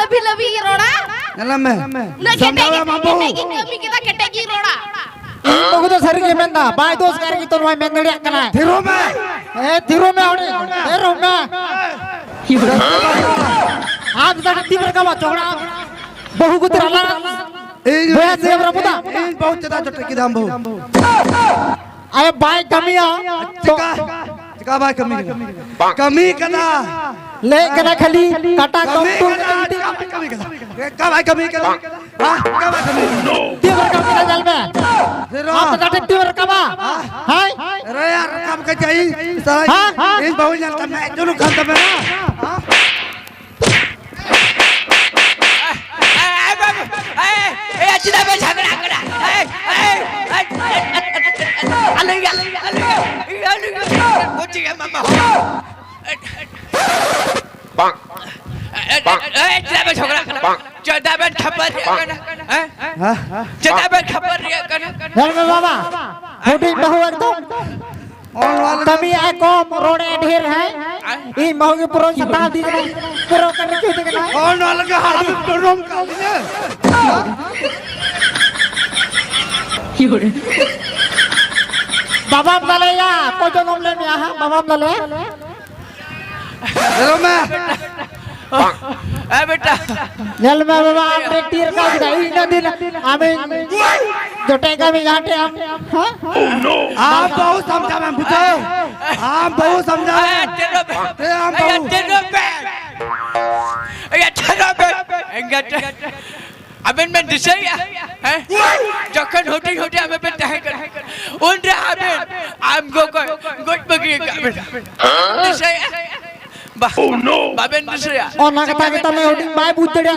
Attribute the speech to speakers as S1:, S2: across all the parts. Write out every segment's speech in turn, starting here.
S1: lebih roda.
S2: Dalam me. Sampai mampu.
S1: Kami kita ketegi roda.
S3: Bagus tuh sering main dah. Baik tuh sekarang kita main ngeliat kena.
S2: Tiru me.
S3: Tiru me orang. Tiru me. आप तक तीव्र का बात चौड़ा बहु को तेरा ला बया से बरा पुता
S2: बहुत ज्यादा चोट की दाम बहु
S3: अरे बाइक कमी आ
S2: चिका बाइक कमी कना
S3: ले कना खाली काटा कम तो
S2: का बाइक कमी कना हां का बाइक कमी
S3: तीव्र का कना जल में आप तक तीव्र का बा हाय
S2: अरे यार काम का चाहिए साला इस बहु जानता मैं दोनों काम कर ना हां
S1: Cina be झगड़ा करा अलग कोची के मामा
S4: Bang.
S1: cina be झगड़ा करा चौथा बे खबर हैं चौथा बे खबर करना
S3: चल में बाबा होटिंग बहु एकदम कमी है कम रोडे ढेर है ई महू के पुरो सता दी पुरो करने क्यों देना
S2: कौन वाला के हाथ में रोम का लिए
S3: बाबा मले या को जो नमले में हां बाबा मले
S2: चलो मैं
S1: ए बेटा
S3: जल में बाबा आपने तीर का गिराई ना दिन हमें जोटेगा में घाटे हम
S2: आप बहुत समझा मैं बुझे आप बहुत समझा
S1: तेरो पे
S2: हम बहुत
S1: तेरो पे enggak Aben men disaya jangan hotel aben ben tahan undra aben am go bagi aben disaya bah oh no aben disaya
S3: और ना कथा kita में होटिंग बाय बुतड़िया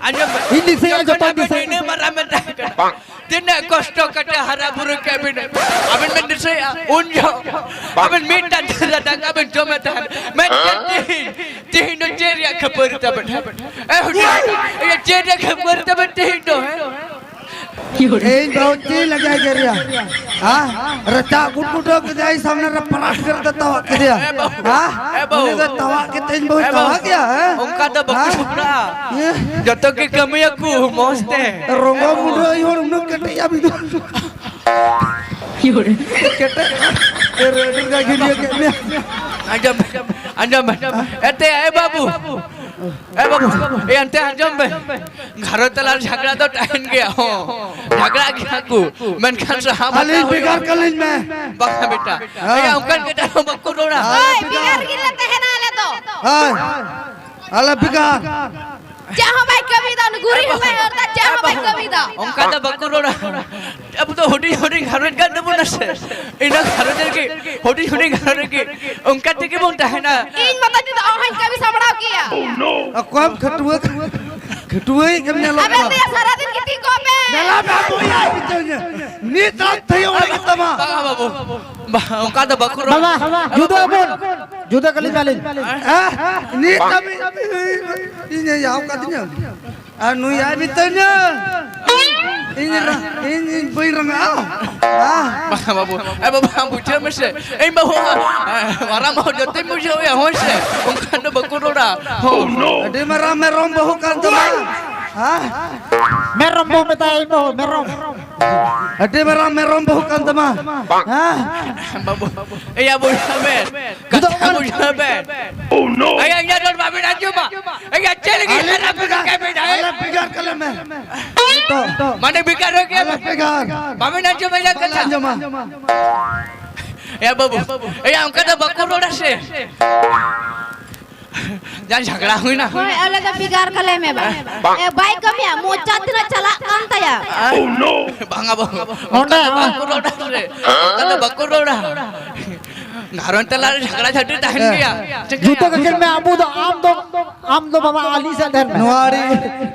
S1: ajam
S3: hindi से जोटा दिसे
S1: ini marah men tahan tina kosto kata hara buruk aben aben men disaya unjo aben minta datang aben cuma tahan men tihin jeria khabar taben ये जेरे खबर तब टेंडो है
S2: एक बहुत ही लगा के रिया हां रचा गुटगुटो के जाई सामने रे पराठ कर देता हो के दिया हां ये तवा के तेज बहुत तवा क्या है
S1: उनका तो बकुरा जतो के कमिया को मस्ते
S2: रोंगो मुडो योर उन कटिया भी
S3: योरे
S2: कटे तेरे का गिलिया के
S1: अंजम एते ए बाबू ये अंते अंजम बे घरों तलार झगड़ा तो टाइम गया हो झगड़ा क्या को मन खान से हम
S2: कॉलेज बिगाड़ कॉलेज में
S1: बका बेटा ये उनका के टाइम बक्को रोना
S5: बिगाड़ गिरले तहना ले तो
S2: हां अला बिगाड़
S5: जहां भाई कविता गुरी में होता जहां भाई कविता
S1: उनका तो बक्को रोना अब तो होटी घरों का तो बोला से इना घरों के होटी घरों के उनका टिके बोलता है ना
S5: इन बता दी तो हां कवि समड़ा किया
S2: कौन खटुए कमने लोग
S5: अबे ते सारा दिन किती को पे
S2: नला बाबू यार बिचौने नीत थयो तमा
S1: बाबू उनका तो बक्को
S3: बाबा जुदा कली वाले
S2: नीत ini yaw katanya anu ya bitanya ini birang
S1: babu babu cuma se babu marah mau jotin musuh ya hose bukan tu bakurora
S2: oh no ada marah merom bahu kan teman
S3: merom boh betai boh merom
S2: ada marah merom bahu kan teman
S1: babu iya bu saben kata bu saben
S4: Oh no.
S1: ayah jangan babi nak cuma ayah cel lagi ada
S2: bigar kalau me
S1: mana bigar ke
S2: bigar
S1: babi nak cuma ya kata ya babu ayah angkat tu bakurora se jangan झगड़ा हुई ना
S5: कोई अलग बिगाड़ कले में बा ए bike कमिया mocha दिन चला कांता या
S4: Oh no.
S1: bangga bangga
S3: Honda
S1: bakuroda se kata bakuroda घरों तलार झगड़ा झटी टाइम गया
S3: जूते के में आम दो बाबा आली से धर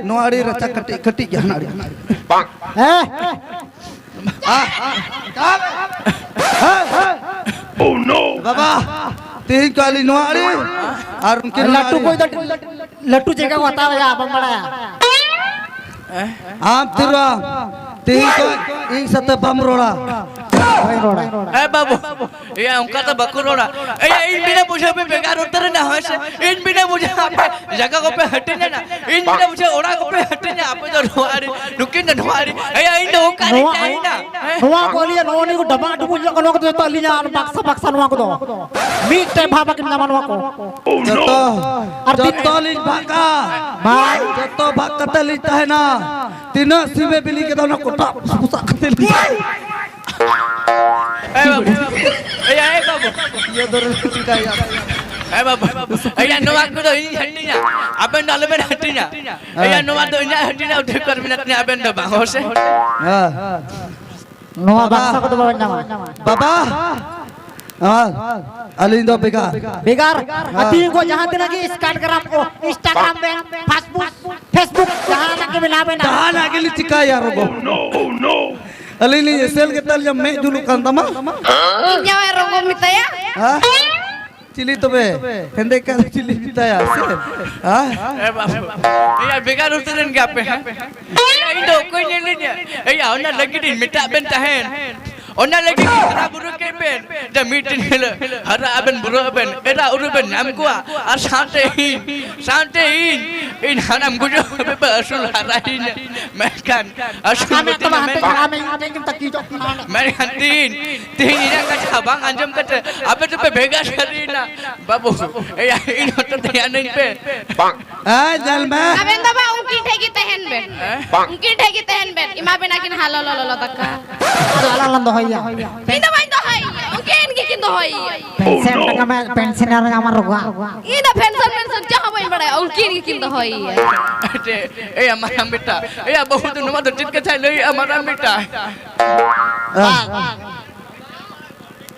S2: नुआरी रचा कटी क्या नारी
S4: Bang. Oh no.
S2: बाबा तीन काली नुआरी और उनके
S3: लट्टू कोई लट्टू जगह होता है आप बड़ा
S2: आप तिरवा तीन का एक सत्ता बम रोड़ा
S1: Eh babu, ya ungkap tak baku roda. In bina puja pe begar utar na hoy se. In bina puja apa jaga ko pe hatinya na. In bina puja orang ko pe hatinya apa tu roari, nukin na roari. In do kari cai na.
S3: Noa ko liya noa ni ko daba dubu ko no ko to linya baksa noa ko do. Meet te bhaba kin nama noa ko.
S2: जतो Liz भागा जतो भाग कते लिजता है ना तीनों सिवे बिली के दोनों कोटा पुसा कते लिज
S1: Babu, babu.
S2: ये दो का यार
S1: Babu, nova ko do ini hatinya. Aben dalam ben hatinya. Nova do ini hatinya udah perminatnya aben do bang Jose.
S3: Noa baksa ko do nama.
S2: बाबा अलिंद बेकार
S3: बेकार अति को जहां तक कि इंस्टाग्राम को इंस्टाग्राम पे फेसबुक जहां तक मिला पे ना
S2: कहां आगे लिचिका यार वो
S4: Oh no!
S2: अलिंद ये सेल के तल जब मैं Julu कंदमा
S5: Inya wa rongo mitaya.
S2: हां चिली तो बे हेंदे का चिली मिता यार सेल हां
S1: Babu, begar uturan ke apa? Itu kau ni ni. Orang lagi di minta ben tahan. Orang lagi hara buruk ke ben. Dah meeting hela. Hara aben buruk ben. Era urut ben nam kuah. Ar santai in hanam gujo beba asul hara in. Makan asul
S3: kami
S1: betul
S3: teman
S1: makan.
S3: kami ada yang tak kijok
S1: Makan tin ini yang cabang anjam kata. Apa tu pe begar sarina. Babu, ini hotel tiada ni pe.
S4: Bang!
S2: हां जल में
S5: Aben to ba ungkin thegi tehen ben. Ungkin thegi tehen ben. Ima ben akin halal lolo taka.
S3: ala lan do hoya
S5: Ina ba indo hai. Ungkin kikin do hai.
S3: pensen kami pensioner ngamar roga
S5: Ina pension jaha bain bada. Ungkin kikin do hai.
S1: Amaram beta. Bahut nama tu tit kata lagi amaram beta.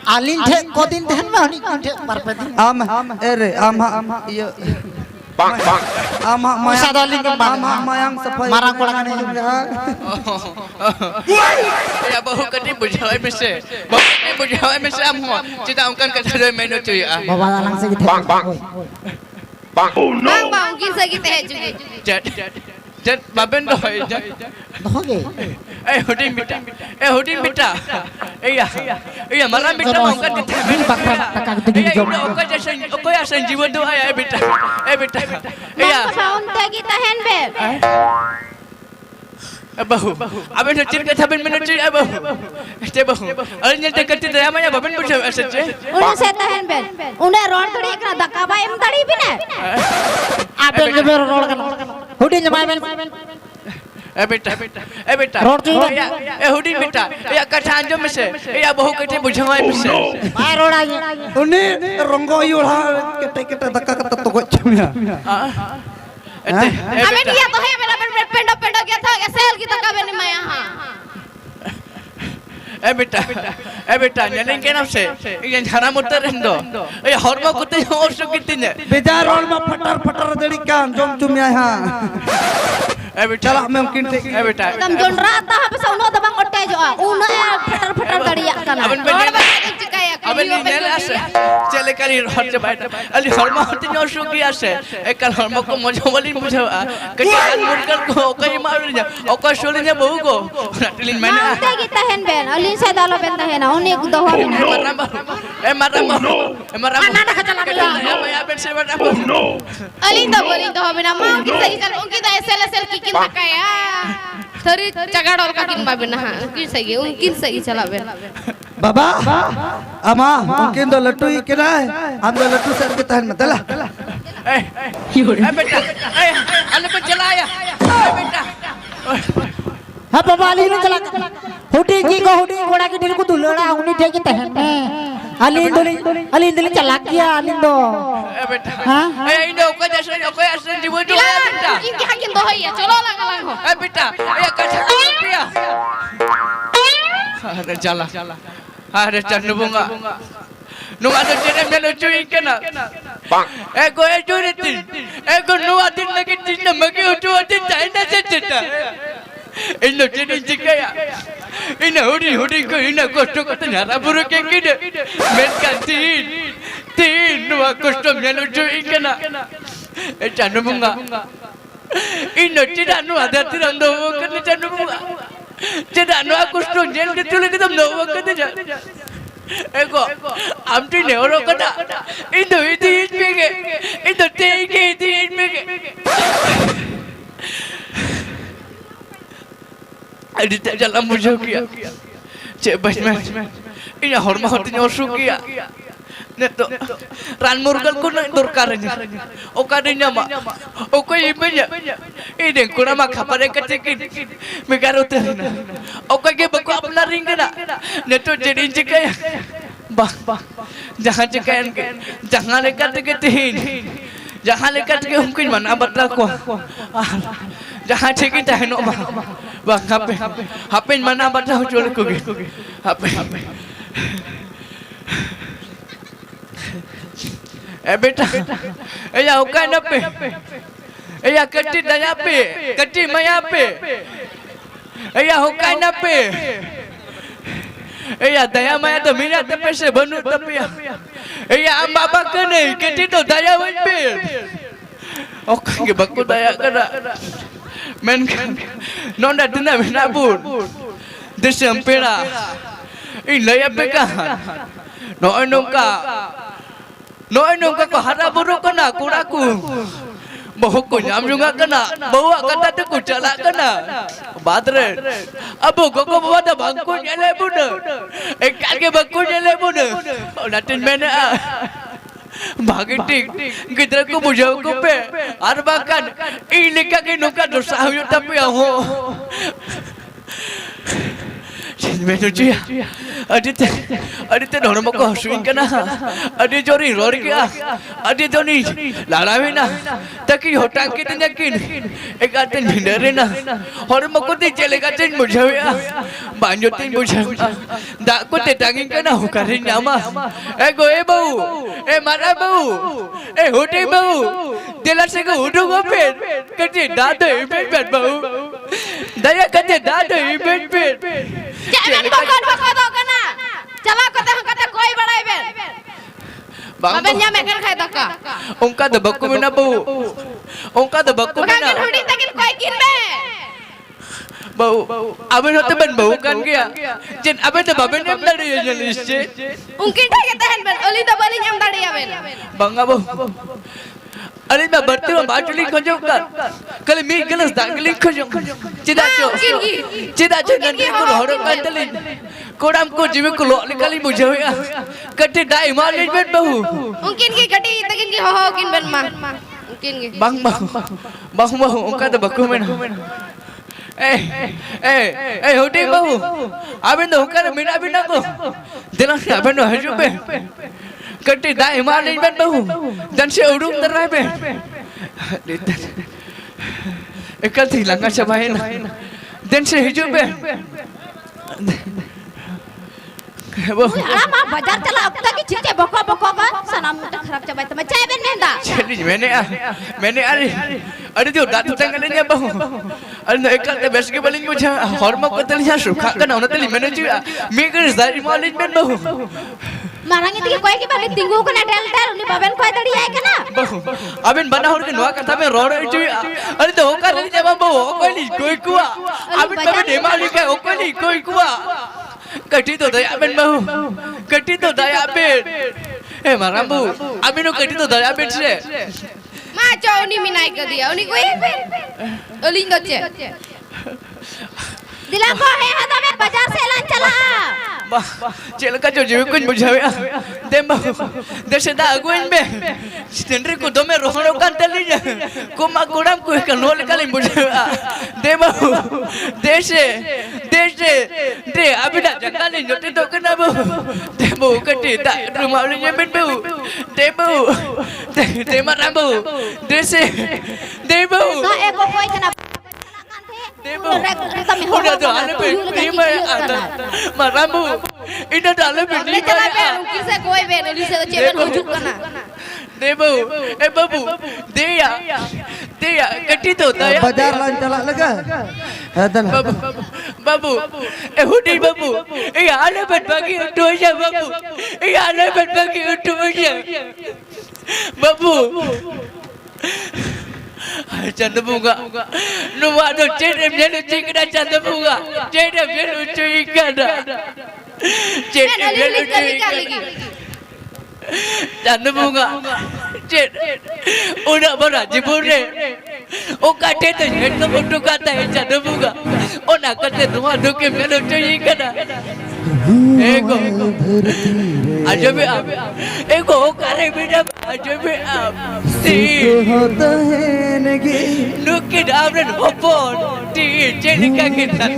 S3: alin the kodin den ma ni the parpedi
S2: आम अरे आम ये
S4: Bang! Bang!
S2: आम
S3: Usah doling ke bang.
S2: आम मायांग सफाई
S3: marang ko lang ni
S1: Bahut kati bujawai mese. Bahut kati bujawai mese amho. Cita ungkan kata doi menu cuy.
S3: bawa lang sige the
S4: Bang! Bang! Bang! Oh no!
S5: Bang bang ungkin segi teh juga.
S1: Jat baben doi.
S3: hoge
S1: Hudin beta. Malam beta ungkan kata menu. Okai asan jiwa doa ya beta. Beta.
S5: Sound tegi tehen ben.
S1: Bahu. Aben tit kata ben menu cuy. Bahu. Alnya dekat dia maya baben bujawai saja.
S5: Una se tehen ben. Una road tadi kena dakka ba em tadi bine.
S3: aben je ber rod kan hudi jemai ben
S1: Beta.
S3: Road cuy.
S1: Hudin beta. Kata anjam mese. Bahu kati bujawai mese.
S3: mai rod aja
S2: उन्हें रंगो युड़ा केटे केटे धक्का कत तो कुछ नहीं
S5: Aben dia to hai ben pendo kya tha sel ki dakka ben maya ha.
S1: Beta. Nyaleng kenapa se? Yang cara muter endo. Horma kutu yang orang kitinya.
S2: बेजार और में फटर फटर दड़ी कान जोम चुमिया हां चला मैं मungkin
S1: Beta.
S5: Dam jon rata ha pesa uno tabang otte jo a. Uno petar dariya kana.
S1: Aben ni nel ase. Cele kali hot se baita. Ali horma hoti nyo suki ase. Ekal horma ko mojo bali bujawa. Kejan murkal ko okai marunya. Okai solinya bau ko. Natilin mana?
S5: Mau tegi tehen ben. Alin se dalo ben tehen. Uni gudo ha ben.
S1: Maramba.
S3: Mana kacala
S1: Ya ben se maramba.
S4: No!
S5: Alin do ha ben. Mau kita ikan ungki da sel kikin takaya. Tari cagadol kakin ba ben ha. Ungkin segi chala ben.
S2: बाबा अमा mungkin तो लट्टू ही किना है हम तो लट्टू sir के तहन में चला
S1: Beta. Anu ko jalaya. Beta.
S3: ha baba ali ni chala hudi ki ko hudi goda ki dil ko dulada uni the ki tehen alin dili chala kiya alin do
S1: Beta.
S3: ha
S1: Indo okai asan jiwa doa beta.
S5: Inki hakin do hai ya. Cholo lang ho.
S1: Beta. Kata dia. Ada jala. Ada candu bunga. Nung ada cerita melu cuy kena.
S4: Bang!
S1: Ego juritin. Ego nu atin lagi tinda magi utu atin China cerita. Indo jadi jikaya. Ina hudi ko ina kosto kata nyara buruk yang gede. Merkan tin nu kosto melu cuy kena. Candu bunga. Indo tidak nu ada tirando kena candu bunga. Tidak nak aku stunjen gitu lagi tu nawa kata je. Ego, amti ne orang kata itu pege, itu pege. Adi tak jalan musuh kia. Cek bas man. Ini hormat hatinya osu kia. Neto ran murgal ko na dorkarnya. O kadinya ma. O ko ibenya. Ide ko na makapare katikin. Megarote na. O kage bako apna ring na. Neto jadi jekaya. Bah. Jangan jekayan ke. Jangan lekat ke tihin. Jangan lekat ke mungkin mana batla ko. Jangan cekin tahan ma. Bang HP mana batla jol ko ge. HP. Beta, ayah ukan apa? Ayah keti daya apa? Keti maya apa? Ayah ukan apa? Ayah daya maya tu minat tapi sebanu tapi ya. Ayah amba bakar ni keti tu daya apa? Oke, baku daya kena. Men, nonda tina minat pun. Desempera. Ini apa kan? Noy nungka ko haraburu kana kuraku. Bahu ko nyam juga kana. Bawa kata tu ko cala kana. Badre. Abu koko bawa da bangku nyele buda. Ekal ke bangku nyele buda. Natin mena. Bagitik. Gidra ko bujau ko pe. Arbakan. Ilika ke nungka dosa huyu tapi aho. Menu cia, adit orang mau hasuin kena, adit jori lori kia, adit joni lalawina, taki hotak kita nyakin, ekaten hindarina, orang mau kuti celekaten bujawia, banjutin bujawia, dak ku tetangin kena hukarin nyama, go bau, mana bau, hudi bau, jelas aku udung opet, kerja dada ibet bau, daya kerja dada ibet.
S5: Jangan bokon tu kena. Cala kata koi badai ben. Baben nya mekan khai taka.
S1: Ongka da bakku mina bau. Ongka da bakku mina.
S5: Bagen hudi takin koi kin be.
S1: Bau. Aben hote ben bau kan kia. Jen aben da baben em dari jenis je.
S5: Ungkin tak ketahan ben. Oli da balik em dari ya ben.
S1: Bangga bau. अरे मैं बढ़ते हुए बाजुली खोजो कर कल मी गलस दागली खोजो चिदाचो नंदी को लोहरो कंदली कोड़ाम को जीवे को लो निकाली मुझे हुआ कटे डाई मालिज बेट बहु
S5: उनकिन की कटी तकिन की हो किन बन मा उनकिन की
S1: बहु उनका तो बक्कू में होटी बहु अबे तो उनका मीना बिना को दिला अबे तो हजूबे कटी दाई मालिज बेट बहु dan si urung terai be ekal hilangkan sabahin dan si hijau be
S6: Lama bajar cala akta ki cinte boko ka sanam muta kharap cabai tama cai ben menda
S1: jadi मैंने अरे जो दातु तंगने ने बहु अरे न एकल ते बेस के बलिंग मुझे हॉर्मोन को तली या सुखा का ना तली मैंने जी मी कर सारी मालिज में बहु
S6: marang itu koi ki balik tinggu kana del uni baben koi tadi ai kana
S1: बहु अबेन बना होर के नवा कथा में रोड़ जी अरे तो होकर नहीं जब बहु कोई कुआ अबेन बाबे डेमाली के कोई कुआ कटी तो दया बेन बहु कटी तो दया बेन माराम्बू अबेन कटी तो दया बेन से
S5: Maco uni minai ke dia, uni kue ben. Oli ngoce.
S6: Dilang ko hai hata me bajar se lan chala.
S1: Cela ka jo jiwe kun bujawe dem ba deshe da aguin be stendri ko dome rohano kan tali ja ko ma kodam ko ka nol kalin bujawe dem ba deshe de abida jangali note to kana ba dem ba kati da rumah ni ben ba dem ba de marambu deshe dem ba
S6: Na eko koi kana
S1: udah tuh ale ben lima ada marambu ini ada ale ben
S5: Ni cala ben, ungkin se koi ben, oli se ceben hujuk kana.
S1: देबू बाबू देया कटी तो दया
S2: बाजार लान चला लगा हदन
S1: बाबू hoodie बाबू ये आले but बाकी उठो जा बाबू ये आले बट बाकी उठो जा बाबू Candabunga. No one to change him, then chicken at Candabunga. Change him, then chicken. Change him, then chicken. Candabunga. Una bara jibure. O kate to head the motu kata hai Candabunga. Ona kate dua duke melo chicken. Ego. Ajabe ab. Ego kare bida ajabe ab. See.
S2: होता है नगे
S1: Look it up and hop on. Tea, Jellica, get that.